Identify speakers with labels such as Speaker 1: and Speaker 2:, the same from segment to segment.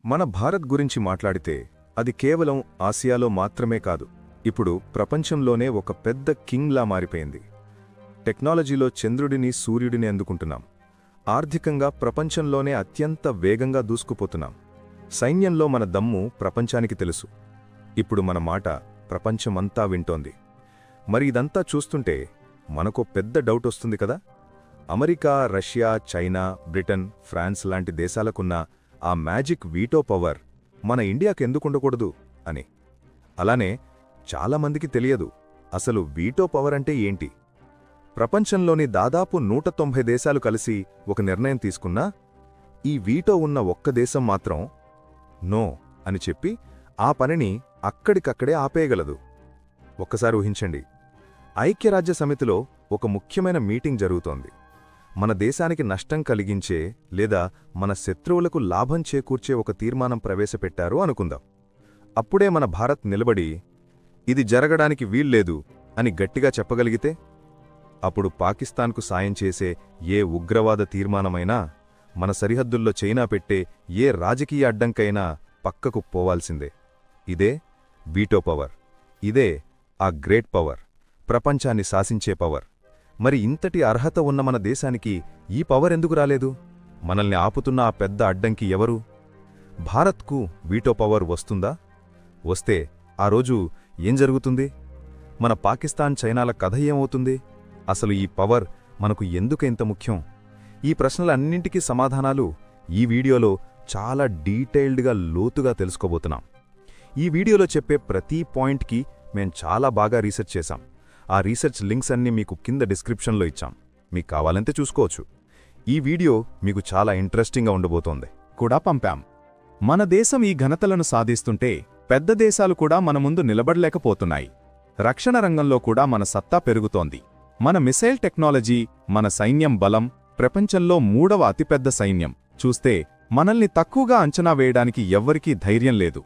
Speaker 1: మన భారత్ గురించి మాట్లాడితే అది కేవలం ఆసియాలో మాత్రమే కాదు, ఇప్పుడు ప్రపంచంలోనే ఒక పెద్ద కింగ్లా మారిపోయింది. టెక్నాలజీలో చంద్రుడిని సూర్యుడిని అందుకుంటున్నాం. ఆర్థికంగా ప్రపంచంలోనే అత్యంత వేగంగా దూసుకుపోతున్నాం. సైన్యంలో మన దమ్ము ప్రపంచానికి తెలుసు. ఇప్పుడు మన మాట ప్రపంచమంతా వింటోంది. మరి ఇదంతా చూస్తుంటే మనకో పెద్ద డౌట్ వస్తుంది కదా, America, Russia, China, Britain, France లాంటి దేశాలకున్న ఆ మ్యాజిక్ వీటో పవర్ మన ఇండియాకెందుకుండకూడదు అని. అలానే చాలామందికి తెలియదు అసలు వీటో పవర్ అంటే ఏంటి. ప్రపంచంలోని దాదాపు 190 దేశాలు కలిసి ఒక నిర్ణయం తీసుకున్నా ఈ వీటో ఉన్న ఒక్క దేశం మాత్రం నో అని చెప్పి ఆ పనిని అక్కడికక్కడే ఆపేయగలదు. ఒక్కసారి ఊహించండి, ఐక్యరాజ్యసమితిలో ఒక ముఖ్యమైన మీటింగ్ జరుగుతోంది. మన దేశానికి నష్టం కలిగించే లేదా మన శత్రువులకు లాభం చేకూర్చే ఒక తీర్మానం ప్రవేశపెట్టారు అనుకుందాం. అప్పుడే మన భారత్ నిలబడి ఇది జరగడానికి వీల్లేదు అని గట్టిగా చెప్పగలిగితే, అప్పుడు పాకిస్తాన్కు సాయం చేసే ఏ ఉగ్రవాద తీర్మానమైనా, మన సరిహద్దుల్లో చైనా పెట్టే ఏ రాజకీయ అడ్డంకైనా పక్కకు పోవాల్సిందే. ఇదే వీటో పవర్. ఇదే ఆ గ్రేట్ పవర్, ప్రపంచాన్ని శాసించే పవర్. మరి ఇంతటి అర్హత ఉన్న మన దేశానికి ఈ పవర్ ఎందుకు రాలేదు? మనల్ని ఆపుతున్న ఆ పెద్ద అడ్డంకి ఎవరు? భారత్కు వీటో పవర్ వస్తుందా? వస్తే ఆ రోజు ఏం జరుగుతుంది? మన పాకిస్తాన్, చైనాల కథ ఏమవుతుంది? అసలు ఈ పవర్ మనకు ఎందుకు ఇంత ముఖ్యం? ఈ ప్రశ్నలన్నింటికీ సమాధానాలు ఈ వీడియోలో చాలా డీటెయిల్డ్గా లోతుగా తెలుసుకోబోతున్నాం. ఈ వీడియోలో చెప్పే ప్రతి పాయింట్కి మేం చాలా బాగా రీసెర్చ్ చేశాం. ఆ రీసెర్చ్ లింక్స్ అన్నీ మీకు కింద డిస్క్రిప్షన్లో ఇచ్చాం. మీకు కావాలంటే చూసుకోవచ్చు. ఈ వీడియో మీకు చాలా ఇంట్రెస్టింగ్గా ఉండబోతోంది
Speaker 2: కూడా పంపాం. మన దేశం ఈ ఘనతలను సాధిస్తుంటే పెద్ద దేశాలు కూడా మన ముందు నిలబడలేకపోతున్నాయి. రక్షణ రంగంలో కూడా మన సత్తా పెరుగుతోంది. మన మిసైల్ టెక్నాలజీ, మన సైన్యం బలం ప్రపంచంలో 3వ అతిపెద్ద సైన్యం. చూస్తే మనల్ని తక్కువగా అంచనా వేయడానికి ఎవ్వరికీ ధైర్యం లేదు.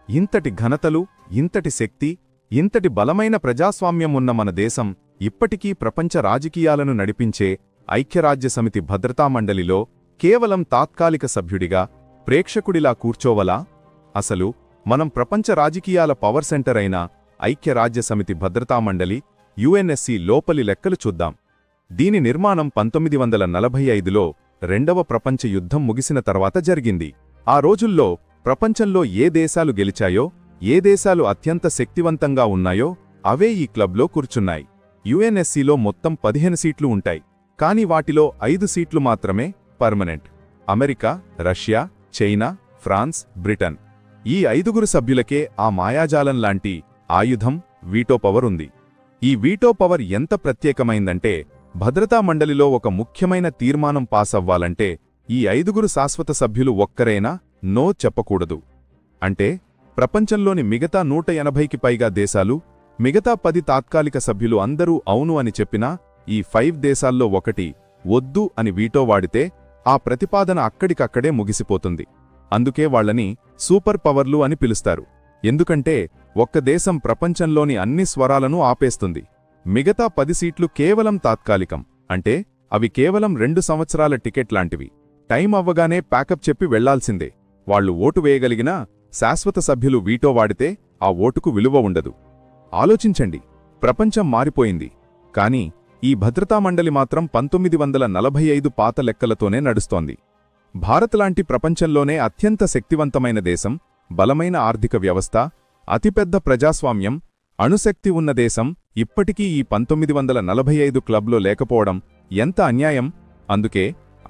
Speaker 2: ఇంతటి ఘనతలు, ఇంతటి శక్తి, ఇంతటి బలమైన ప్రజాస్వామ్యం ఉన్న మన దేశం ఇప్పటికీ ప్రపంచ రాజకీయాలను నడిపించే ఐక్యరాజ్యసమితి భద్రతామండలిలో కేవలం తాత్కాలిక సభ్యుడిగా, ప్రేక్షకుడిలా కూర్చోవలా? అసలు మనం ప్రపంచ రాజకీయాల పవర్ సెంటర్ అయిన ఐక్యరాజ్యసమితి భద్రతామండలి యుఎన్ఎస్సి లోపలి లెక్కలు చూద్దాం. దీని నిర్మాణం 1945లో రెండవ ప్రపంచ యుద్ధం ముగిసిన తర్వాత జరిగింది. ఆ రోజుల్లో ప్రపంచంలో ఏ దేశాలు గెలిచాయో, ఏ దేశాలు అత్యంత శక్తివంతంగా ఉన్నాయో అవే ఈ క్లబ్లో కూర్చున్నాయి. యుఎన్ఎస్సిలో మొత్తం 15 సీట్లు ఉంటాయి. కానీ వాటిలో 5 సీట్లు మాత్రమే permanent. America, Russia, China, France, Britain. ఈ 5గురు సభ్యులకే ఆ మాయాజాలం లాంటి ఆయుధం వీటో పవర్ ఉంది. ఈ వీటో పవర్ ఎంత ప్రత్యేకమైందంటే, భద్రతా మండలిలో ఒక ముఖ్యమైన తీర్మానం పాస్ అవ్వాలంటే ఈ 5గురు శాశ్వత సభ్యులు ఒక్కరైనా నో చెప్పకూడదు. అంటే ప్రపంచంలోని మిగతా 180కి పైగా దేశాలు, మిగతా 10 తాత్కాలిక సభ్యులు అందరూ అవును అని చెప్పినా ఈ 5 దేశాల్లో ఒకటి వద్దు అని వీటో వాడితే ఆ ప్రతిపాదన అక్కడికక్కడే ముగిసిపోతుంది. అందుకే వాళ్లని సూపర్ పవర్లు అని పిలుస్తారు. ఎందుకంటే ఒక్క దేశం ప్రపంచంలోని అన్ని స్వరాలను ఆపేస్తుంది. మిగతా 10 సీట్లు కేవలం తాత్కాలికం. అంటే అవి కేవలం 2 సంవత్సరాల టికెట్ లాంటివి. టైం అవ్వగానే ప్యాకప్ చెప్పి వెళ్లాల్సిందే. వాళ్లు ఓటు వేయగలిగినా శాశ్వత సభ్యులు వీటో వాడితే ఆ ఓటుకు విలువ ఉండదు. ఆలోచించండి, ప్రపంచం మారిపోయింది. కానీ ఈ భద్రతామండలి మాత్రం 1945 పాత లెక్కలతోనే నడుస్తోంది. భారత్ లాంటి ప్రపంచంలోనే అత్యంత శక్తివంతమైన దేశం, బలమైన ఆర్థిక వ్యవస్థ, అతిపెద్ద ప్రజాస్వామ్యం, అణుశక్తి ఉన్న దేశం ఇప్పటికీ ఈ 1945 క్లబ్లో లేకపోవడం ఎంత అన్యాయం! అందుకే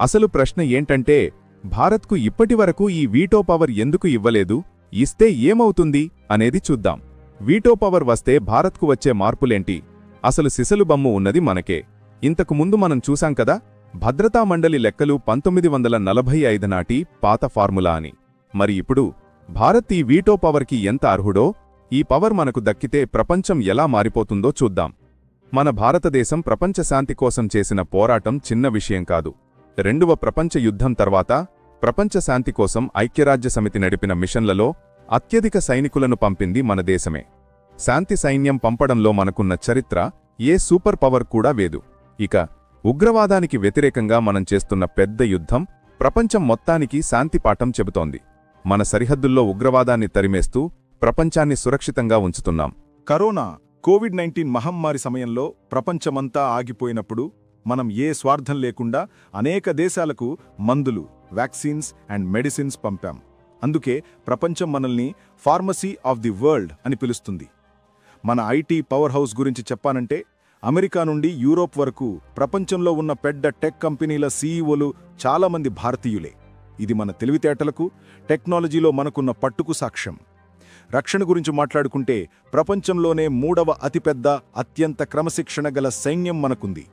Speaker 2: అసలు ప్రశ్న ఏంటంటే, భారత్కు ఇప్పటివరకు ఈ వీటో పవర్ ఎందుకు ఇవ్వలేదు, ఇస్తే ఏమవుతుంది అనేది చూద్దాం. వీటో పవర్ వస్తే భారత్కు వచ్చే మార్పులేంటి? అసలు సిసలు బమ్ము ఉన్నది మనకే. ఇంతకు ముందు మనం చూశాం కదా, భద్రతా మండలి లెక్కలు 1945 నాటి పాత ఫార్ములా అని. మరి ఇప్పుడు భారత్ ఈ వీటో పవర్కి ఎంత అర్హుడో, ఈ పవర్ మనకు దక్కితే ప్రపంచం ఎలా మారిపోతుందో చూద్దాం. మన భారతదేశం ప్రపంచ శాంతి కోసం చేసిన పోరాటం చిన్న విషయం కాదు. 2వ ప్రపంచ యుద్ధం తర్వాత ప్రపంచ శాంతి కోసం ఐక్యరాజ్యసమితి నడిపిన మిషన్లలో అత్యధిక సైనికులను పంపింది మన దేశమే. శాంతి సైన్యం పంపడంలో మనకున్న చరిత్ర ఏ సూపర్ పవర్ కూడా వేదు. ఇక ఉగ్రవాదానికి వ్యతిరేకంగా మనం చేస్తున్న పెద్ద యుద్ధం ప్రపంచం మొత్తానికి శాంతిపాఠం చెబుతోంది. మన సరిహద్దుల్లో ఉగ్రవాదాన్ని తరిమేస్తూ ప్రపంచాన్ని సురక్షితంగా ఉంచుతున్నాం.
Speaker 1: కరోనా కోవిడ్-19 మహమ్మారి సమయంలో ప్రపంచమంతా ఆగిపోయినప్పుడు మనం ఏ స్వార్థం లేకుండా అనేక దేశాలకు మందులు, వ్యాక్సిన్స్ అండ్ మెడిసిన్స్ పంపాం. అందుకే ప్రపంచం మనల్ని ఫార్మసీ ఆఫ్ ది వరల్డ్ అని పిలుస్తుంది. మన ఐటీ పవర్ హౌస్ గురించి చెప్పానంటే అమెరికా నుండి యూరోప్ వరకు ప్రపంచంలో ఉన్న పెద్ద టెక్ కంపెనీల సీఈఓలు చాలామంది భారతీయులే. ఇది మన తెలివితేటలకు, టెక్నాలజీలో మనకున్న పట్టుకు సాక్ష్యం. రక్షణ గురించి మాట్లాడుకుంటే ప్రపంచంలోనే 3వ అతిపెద్ద, అత్యంత క్రమశిక్షణ గల సైన్యం మనకుంది.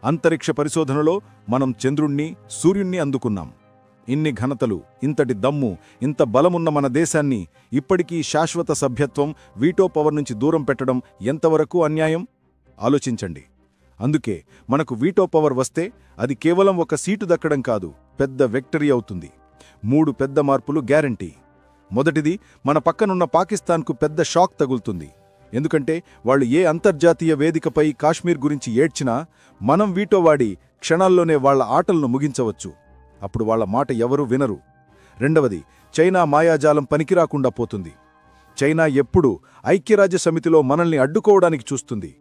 Speaker 1: అంతరిక్ష పరిశోధనలో మనం చంద్రుణ్ణి, సూర్యుణ్ణి అందుకున్నాం. ఇన్ని ఘనతలు, ఇంతటి దమ్ము, ఇంత బలమున్న మన దేశాన్ని ఇప్పటికీ శాశ్వత సభ్యత్వం, వీటో పవర్ నుంచి దూరం పెట్టడం ఎంతవరకు అన్యాయం? ఆలోచించండి. అందుకే మనకు వీటో పవర్ వస్తే అది కేవలం ఒక సీటు దక్కడం కాదు, పెద్ద విక్టరీ అవుతుంది. 3 పెద్ద మార్పులు గ్యారంటీ. మొదటిది, మన పక్కనున్న పాకిస్తాన్కు పెద్ద షాక్ తగులుతుంది. ఎందుకంటే వాళ్ళు ఏ అంతర్జాతీయ వేదికపై కాశ్మీర్ గురించి ఏడ్చినా మనం వీటో వాడి క్షణాల్లోనే వాళ్ల ఆటలను ముగించవచ్చు. అప్పుడు వాళ్ల మాట ఎవరూ వినరు. రెండవది, చైనా మాయాజాలం పనికిరాకుండా పోతుంది. చైనా ఎప్పుడూ ఐక్యరాజ్య సమితిలో మనల్ని అడ్డుకోవడానికి చూస్తుంది.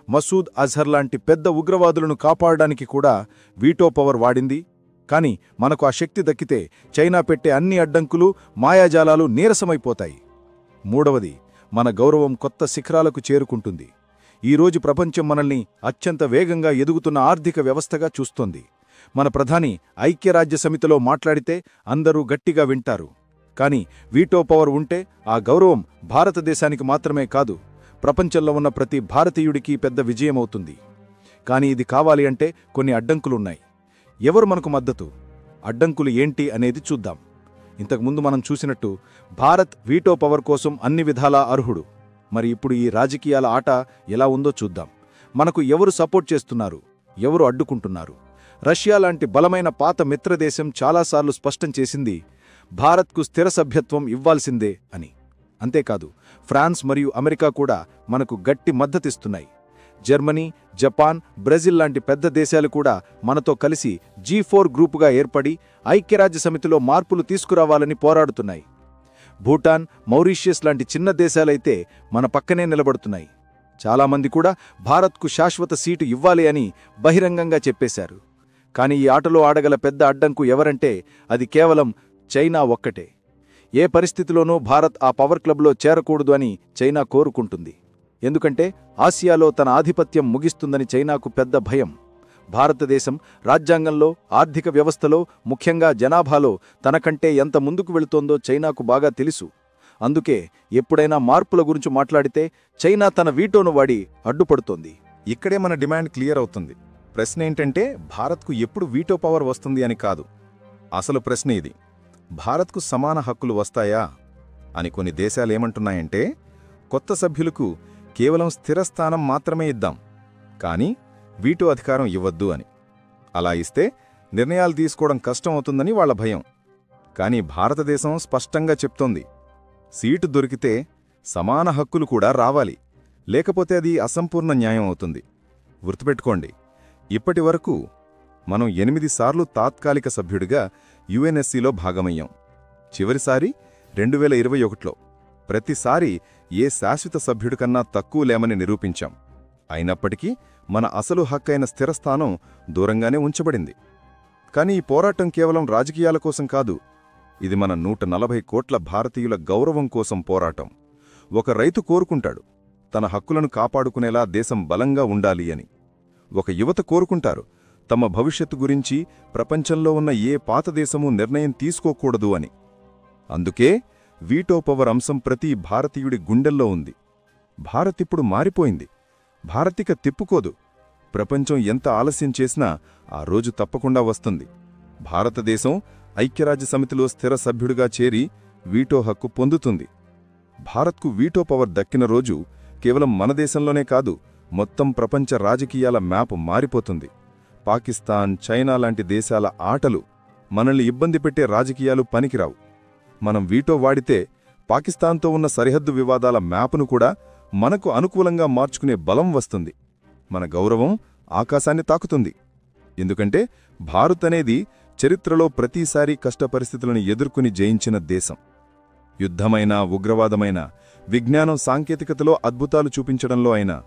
Speaker 1: మసూద్ అజహర్ లాంటి పెద్ద ఉగ్రవాదులను కాపాడడానికి కూడా వీటో పవర్ వాడింది. కానీ మనకు ఆ శక్తి దక్కితే చైనా పెట్టే అన్ని అడ్డంకులు, మాయాజాలాలు నీరసమైపోతాయి. మూడవది, మన గౌరవం కొత్త శిఖరాలకు చేరుకుంటుంది. ఈరోజు ప్రపంచం మనల్ని అత్యంత వేగంగా ఎదుగుతున్న ఆర్థిక వ్యవస్థగా చూస్తోంది. మన ప్రధాని ఐక్యరాజ్య సమితిలో మాట్లాడితే అందరూ గట్టిగా వింటారు. కానీ వీటో పవర్ ఉంటే ఆ గౌరవం భారతదేశానికి మాత్రమే కాదు, ప్రపంచంలో ఉన్న ప్రతి భారతీయుడికి పెద్ద విజయమవుతుంది. కానీ ఇది కావాలి అంటే కొన్ని అడ్డంకులున్నాయి. ఎవరు మనకు మద్దతు? అడ్డంకులు ఏంటి అనేది చూద్దాం. ఇంతకుముందు మనం చూసినట్టు భారత్ వీటో పవర్ కోసం అన్ని విధాలా అర్హుడు. మరి ఇప్పుడు ఈ రాజకీయాల ఆట ఎలా ఉందో చూద్దాం. మనకు ఎవరు సపోర్ట్ చేస్తున్నారు, ఎవరు అడ్డుకుంటున్నారు? రష్యా లాంటి బలమైన పాత మిత్రదేశం చాలాసార్లు స్పష్టం చేసింది భారత్కు స్థిర సభ్యత్వం ఇవ్వాల్సిందే అని. అంతేకాదు, ఫ్రాన్స్ మరియు అమెరికా కూడా మనకు గట్టి మద్దతిస్తున్నాయి. జర్మనీ, జపాన్, బ్రెజిల్ లాంటి పెద్ద దేశాలు కూడా మనతో కలిసి G4 గ్రూపుగా ఏర్పడి ఐక్యరాజ్య సమితిలో మార్పులు తీసుకురావాలని పోరాడుతున్నాయి. భూటాన్, మౌరీషియస్ లాంటి చిన్న దేశాలైతే మన పక్కనే నిలబడుతున్నాయి. చాలామంది కూడా భారత్కు శాశ్వత సీటు ఇవ్వాలి అని బహిరంగంగా చెప్పేశారు. కానీ ఈ ఆటలో ఆడగల పెద్ద అడ్డంకు ఎవరంటే అది కేవలం చైనా ఒక్కటే. ఏ పరిస్థితిలోనూ భారత్ ఆ పవర్ క్లబ్లో చేరకూడదు అని చైనా కోరుకుంటుంది. ఎందుకంటే ఆసియాలో తన ఆధిపత్యం ముగిస్తుందని చైనాకు పెద్ద భయం. భారతదేశం రాజ్యాంగంలో, ఆర్థిక వ్యవస్థలో, ముఖ్యంగా జనాభాలో తనకంటే ఎంత ముందుకు వెళుతోందో చైనాకు బాగా తెలుసు. అందుకే ఎప్పుడైనా మార్పుల గురించి మాట్లాడితే చైనా తన వీటోను వాడి అడ్డుపడుతోంది.
Speaker 2: ఇక్కడే మన డిమాండ్ క్లియర్ అవుతుంది. ప్రశ్న ఏంటంటే భారత్కు ఎప్పుడు వీటో పవర్ వస్తుంది అని కాదు. అసలు ప్రశ్న ఇది, భారత్కు సమాన హక్కులు వస్తాయా అని. కొన్ని దేశాలేమంటున్నాయంటే కొత్త సభ్యులకు కేవలం స్థిరస్థానం మాత్రమే ఇద్దాం, కానీ వీటో అధికారం ఇవ్వద్దు అని. అలా ఇస్తే నిర్ణయాలు తీసుకోవడం కష్టం అవుతుందని వాళ్ల భయం. కానీ భారతదేశం స్పష్టంగా చెప్తోంది, సీటు దొరికితే సమాన హక్కులు కూడా రావాలి, లేకపోతే అది అసంపూర్ణ న్యాయం అవుతుంది. గుర్తుపెట్టుకోండి, ఇప్పటి వరకు మనం 8 సార్లు తాత్కాలిక సభ్యుడిగా యుఎన్ఎస్సిలో భాగమయ్యాం. చివరిసారి 2021లో. ప్రతిసారి ఏ శాశ్వత సభ్యుడికన్నా తక్కువ లేమని నిరూపించాం. అయినప్పటికీ మన అసలు హక్కైన స్థిరస్థానం దూరంగానే ఉంచబడింది. కానీ ఈ పోరాటం కేవలం రాజకీయాల కోసం కాదు, ఇది మన 140 కోట్ల భారతీయుల గౌరవం కోసం పోరాటం. ఒక రైతు కోరుకుంటాడు తన హక్కులను కాపాడుకునేలా దేశం బలంగా ఉండాలి అని. ఒక యువత కోరుకుంటారు తమ భవిష్యత్తు గురించి ప్రపంచంలో ఉన్న ఏ పాత దేశమూ నిర్ణయం తీసుకోకూడదు అని. అందుకే వీటో పవర్ అంశం ప్రతి భారతీయుడి గుండెల్లో ఉంది. భారత్ ఇప్పుడు మారిపోయింది. భారతిక తిప్పుకోదు. ప్రపంచం ఎంత ఆలస్యం చేసినా ఆ రోజు తప్పకుండా వస్తుంది. భారతదేశం ఐక్యరాజ్య సమితిలో స్థిర సభ్యుడిగా చేరి వీటో హక్కు పొందుతుంది. భారత్కు వీటో పవర్ దక్కిన రోజు కేవలం మన దేశంలోనే కాదు, మొత్తం ప్రపంచ రాజకీయాల మ్యాప్ మారిపోతుంది. పాకిస్తాన్, చైనా లాంటి దేశాల ఆటలు, మనల్ని ఇబ్బంది పెట్టే రాజకీయాలు పనికిరావు. మనం వీటో వాడితే పాకిస్తాన్తో ఉన్న సరిహద్దు వివాదాల మ్యాప్ను కూడా మనకు అనుకూలంగా మార్చుకునే బలం వస్తుంది. మన గౌరవం ఆకాశాన్ని తాకుతుంది. ఎందుకంటే భారత్ అనేది చరిత్రలో ప్రతిసారీ కష్ట పరిస్థితులను ఎదుర్కొని జయించిన దేశం.
Speaker 1: యుద్ధమైనా ఉగ్రవాదమైనా విజ్ఞానం సాంకేతికతలో అద్భుతాలు చూపించడంలో అయినా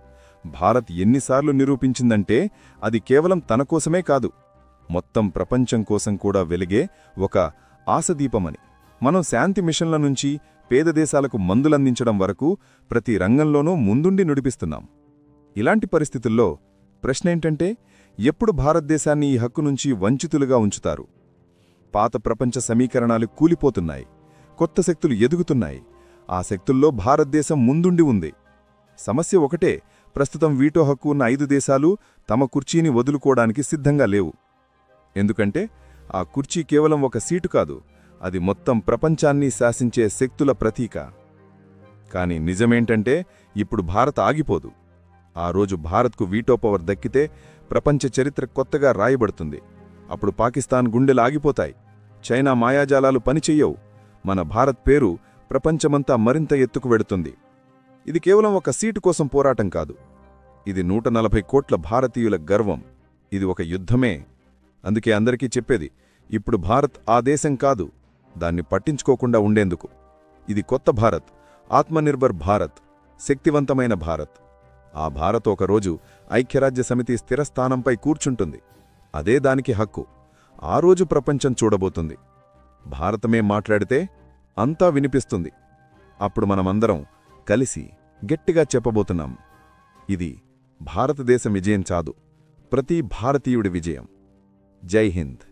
Speaker 1: భారత్ ఎన్నిసార్లు నిరూపించిందంటే అది కేవలం తన కోసమే కాదు, మొత్తం ప్రపంచం కోసం కూడా వెలిగే ఒక ఆశదీపమని. మనం శాంతి మిషన్ల నుంచి పేద దేశాలకు మందులందించడం వరకు ప్రతి రంగంలోనూ ముందుండి నడిపిస్తున్నాం. ఇలాంటి పరిస్థితుల్లో ప్రశ్నేంటంటే, ఎప్పుడు భారతదేశాన్ని ఈ హక్కు నుంచి వంచితులుగా ఉంచుతారు? పాత ప్రపంచ సమీకరణాలు కూలిపోతున్నాయి, కొత్త శక్తులు ఎదుగుతున్నాయి. ఆ శక్తుల్లో భారతదేశం ముందుండి ఉంది. సమస్య ఒకటే, ప్రస్తుతం వీటో హక్కు ఉన్న 5 దేశాలు తమ కుర్చీని వదులుకోవడానికి సిద్ధంగా లేవు. ఎందుకంటే ఆ కుర్చీ కేవలం ఒక సీటు కాదు, అది మొత్తం ప్రపంచాన్ని శాసించే శక్తుల ప్రతీక. కాని నిజమేంటంటే, ఇప్పుడు భారత్ ఆగిపోదు. ఆ రోజు భారత్కు వీటో పవర్ దక్కితే ప్రపంచ చరిత్ర కొత్తగా రాయబడుతుంది. అప్పుడు పాకిస్తాన్ గుండెలు ఆగిపోతాయి, చైనా మాయాజాలాలు పనిచెయ్యవు, మన భారత్ పేరు ప్రపంచమంతా మరింత ఎత్తుకు వెడుతుంది. ఇది కేవలం ఒక సీటు కోసం పోరాటం కాదు, ఇది 140 కోట్ల భారతీయుల గర్వం. ఇది ఒక యుద్ధమే. అందుకే అందరికీ చెప్పేది, ఇప్పుడు భారత్ ఆ దేశం కాదు, దాన్ని పట్టించుకోకుండా ఉండేందుకు. ఇది కొత్త భారత్, ఆత్మనిర్భర్ భారత్, శక్తివంతమైన భారత్. ఆ భారత్ ఒకరోజు ఐక్యరాజ్యసమితి స్థిరస్థానంపై కూర్చుంటుంది. అదే దానికి హక్కు. ఆ రోజు ప్రపంచం చూడబోతుంది. భారతమే మాట్లాడితే అంతా వినిపిస్తుంది. అప్పుడు మనమందరం కలిసి గట్టిగా చెప్పబోతున్నాం, ఇది భారతదేశం విజయం కాదు, ప్రతి భారతీయుడి విజయం. జై హింద్.